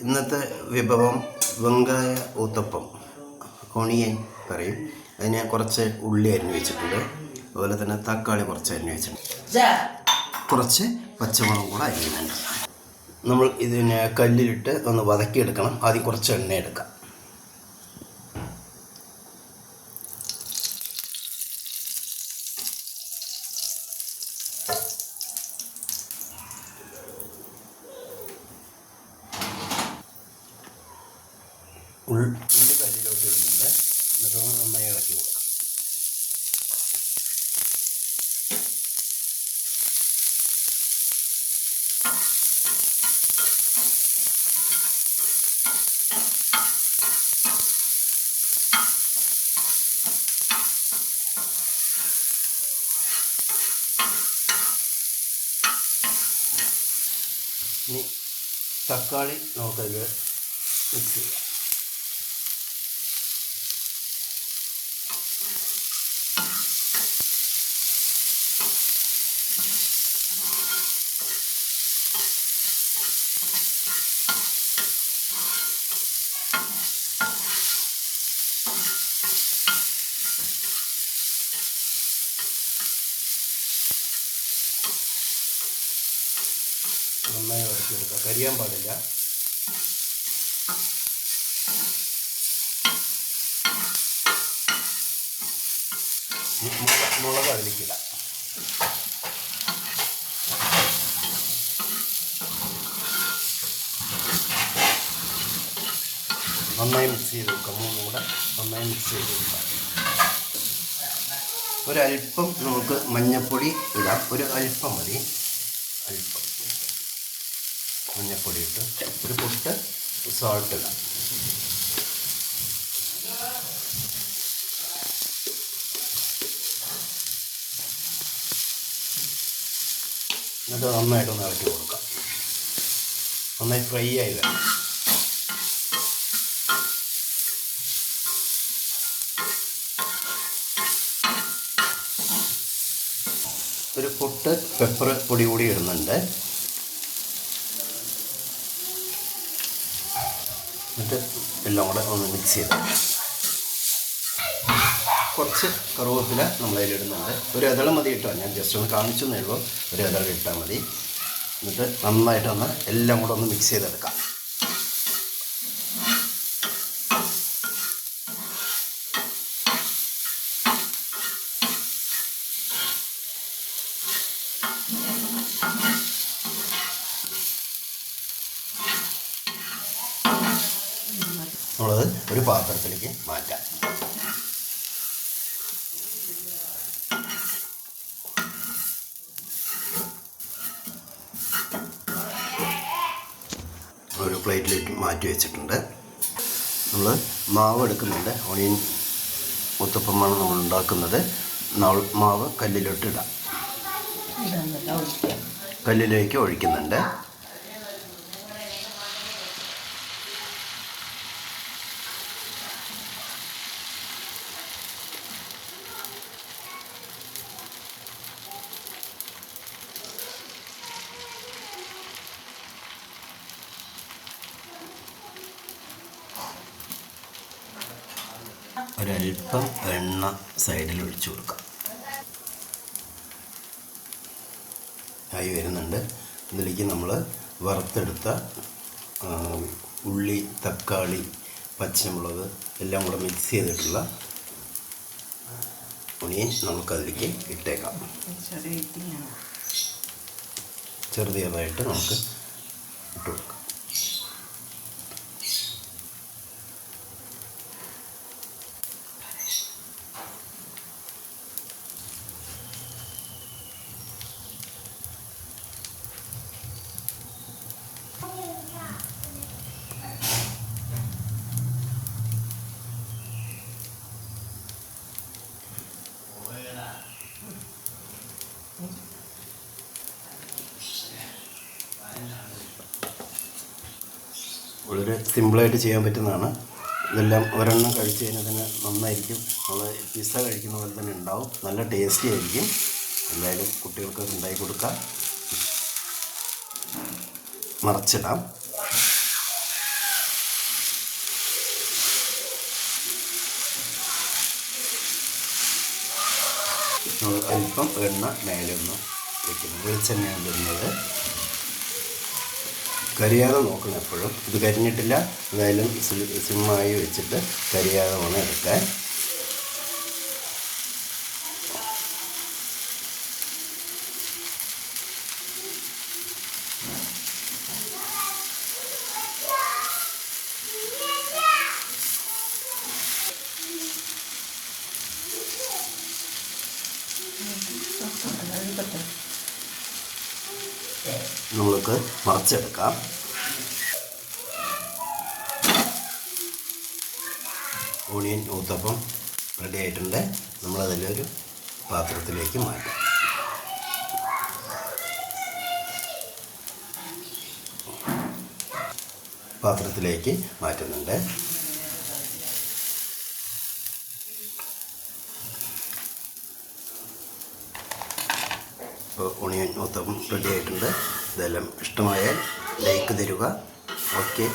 ഇന്നത്തെ വിഭവം വെങ്കായ ഊത്തപ്പം, ഓണിയൻ പറയും. അതിന് കുറച്ച് ഉള്ളി അരിഞ്ഞ് വെച്ചിട്ടുണ്ട്. അതുപോലെ തന്നെ തക്കാളി കുറച്ച് അരിഞ്ഞ് വെച്ചിട്ടുണ്ട്. കുറച്ച് പച്ചമുളകും കൂടെ അരിയുന്നുണ്ട്. നമ്മൾ ഇതിനെ കല്ലിലിട്ട് ഒന്ന് വതക്കിയെടുക്കണം. ആദ്യം കുറച്ച് എണ്ണ എടുക്കാം. ഉള്ളി കല്ലിലോട്ട് ഇടുന്നുണ്ട്. എന്നിട്ട് നന്നായി ഇളക്കി കൊടുക്കാം. ഇനി തക്കാളി നമുക്കതിൽ മിക്സ് ചെയ്യാം. നന്നായി വഴറ്റിയെടുക്കുക. കരിയാൻ പാടില്ല. മുളക് അതിലേക്കില്ല. നന്നായി മിക്സ് ചെയ്ത് കൊടുക്കുക. മൂന്നും കൂടെ നന്നായി മിക്സ് ചെയ്ത് കൊടുക്കുക. ഒരല്പം നമുക്ക് മഞ്ഞൾപ്പൊടി ഇടാം. ഒരു അല്പം മതി. അല്പം മഞ്ഞൾപ്പൊടി ഇട്ട് ഒരു പൊട്ട് സോൾട്ട് ഇടാം. എന്നിട്ട് നന്നായിട്ടൊന്ന് ഇളക്കി കൊടുക്കാം. നന്നായി ഫ്രൈ ആയി വരണം. ഒരു പൊട്ട് പെപ്പർ പൊടി കൂടി ഇടുന്നുണ്ട്. എന്നിട്ട് എല്ലാം കൂടെ ഒന്ന് മിക്സ് ചെയ്ത് കുറച്ച് കറുവേപ്പില നമ്മളതിലിടുന്നുണ്ട്. ഒരു ഇതള മതി ഇട്ടോ. ഞാൻ ജസ്റ്റ് ഒന്ന് കാണിച്ചു എന്നേ ഉള്ളൂ. ഒരു ഇതള ഇട്ടാൽ മതി. എന്നിട്ട് നന്നായിട്ടൊന്ന് എല്ലാം കൂടെ ഒന്ന് മിക്സ് ചെയ്തെടുക്കാം. നമ്മളത് ഒരു പാത്രത്തിലേക്ക് മാറ്റാം. ഒരു പ്ലേറ്റിലേക്ക് മാറ്റി വെച്ചിട്ടുണ്ട്. നമ്മൾ മാവ് എടുക്കുന്നുണ്ട്. ഓണിയൻ ഊത്തപ്പമാണ് നമ്മൾ ഉണ്ടാക്കുന്നത്. മാവ് കല്ലിലോട്ട് ഇടാം. കല്ലിലേക്ക് ഒഴിക്കുന്നുണ്ട്. ഒരല്പം എണ്ണ സൈഡിൽ ഒഴിച്ചു കൊടുക്കാം. ആയി വരുന്നുണ്ട്. ഇതിലേക്ക് നമ്മൾ വറുത്തെടുത്ത ഉള്ളി, തക്കാളി, പച്ചമുളക് എല്ലാം കൂടെ മിക്സ് ചെയ്തിട്ടുള്ള ഓണിയൻ നമുക്കതിലേക്ക് ഇട്ടേക്കാം. ചെറുതായിട്ട് നമുക്ക് ഇട്ട് കൊടുക്കാം. വളരെ സിമ്പിളായിട്ട് ചെയ്യാൻ പറ്റുന്നതാണ്. ഇതെല്ലാം ഒരെണ്ണം കഴിച്ച് കഴിഞ്ഞാൽ തന്നെ നന്നായിരിക്കും. നമ്മൾ പിസ്സ കഴിക്കുന്ന പോലെ തന്നെ ഉണ്ടാവും. നല്ല ടേസ്റ്റി ആയിരിക്കും. എന്തായാലും കുട്ടികൾക്ക് ഉണ്ടാക്കി കൊടുക്കാം. മറച്ചിടാം. നമ്മൾ അല്പം എണ്ണ മേലെ ഒന്ന് വയ്ക്കുന്നത്, വെളിച്ചെണ്ണയാണ് ഇടുന്നത്. കരിയാതെ നോക്കണം എപ്പോഴും. ഇത് കരിഞ്ഞിട്ടില്ല, എന്തായാലും സിമ്മായി വെച്ചിട്ട് കരിയാതെ വേണം എടുക്കാൻ. നമുക്ക് മറച്ചെടുക്കാം. ഓണിയൻ ഊത്തപ്പം റെഡി ആയിട്ടുണ്ട്. നമ്മളതിലൊരു പാത്രത്തിലേക്ക് മാറ്റാം. പാത്രത്തിലേക്ക് മാറ്റുന്നുണ്ട്. ഇപ്പോൾ ഓണിയൻ ഊത്തപ്പം റെഡി ആയിട്ടുണ്ട്. ഇതെല്ലാം ഇഷ്ടമായാൽ ലൈക്ക് തരിക. ഓക്കെ.